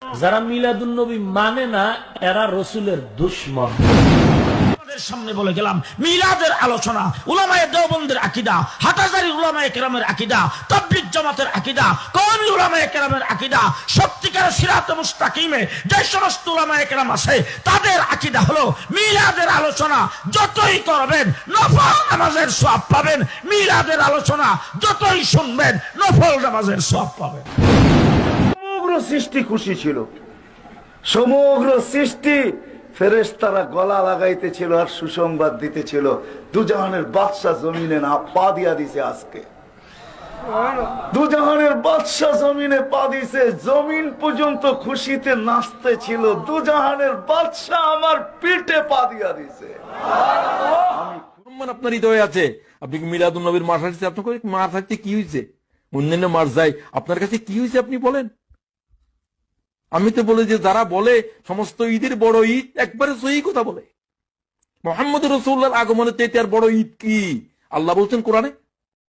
যারা মিলাদুন্নবী মানে না এরা রসুলের দুশমন। সামনে বলে গেলাম মিলাদের আলোচনা উলামায়ে দেওবন্দের আকীদা, হাটাজারি উলামায়ে কেরামের আকীদা, তাবলীগ জামাতের আকীদা, কওমি উলামায়ে কেরামের আকীদা, সত্যিকার সিরাতে মুস্তাকিমে যে সমস্ত উলামায়ে কেরাম আছে তাদের আকীদা হলো মিলাদের আলোচনা যতই করবেন নফল নামাজের সওয়াব পাবেন, মিলাদের আলোচনা যতই শুনবেন নফল নামাজের সওয়াব পাবেন। সমগ্র সৃষ্টি খুশি ছিল, সমগ্র সৃষ্টি ফেরেশতারা গলা লাগাইতেছিল আর সুসংবাদ দিতেছিল দুজাহানের বাদশা জমিনে না পা দিয়া দিছে। আজকে দুজাহানের বাদশা জমিনে পা দিছে, জমিন পর্যন্ত খুশিতে নাচতে ছিল। দুজাহানের বাদশা আমার পিঠে পা দিয়া দিছে। আপনার হৃদয়ে আছে, আপনি কি মিলাদুন নবীর মাস আসছে, আপনার মাস আসছে কি হয়েছে? অন্যান্য মাস যায়, আপনার কাছে কি হয়েছে আপনি বলেন? আমি তো বলি যে যারা বলে সমস্ত ঈদের বড় ঈদ, একবারে সহি কথা বলে। মুহাম্মদ রাসূলুল্লাহর আগমনের চাইতে আর বড় ঈদ কি? আল্লাহ বলছেন কোরআনে,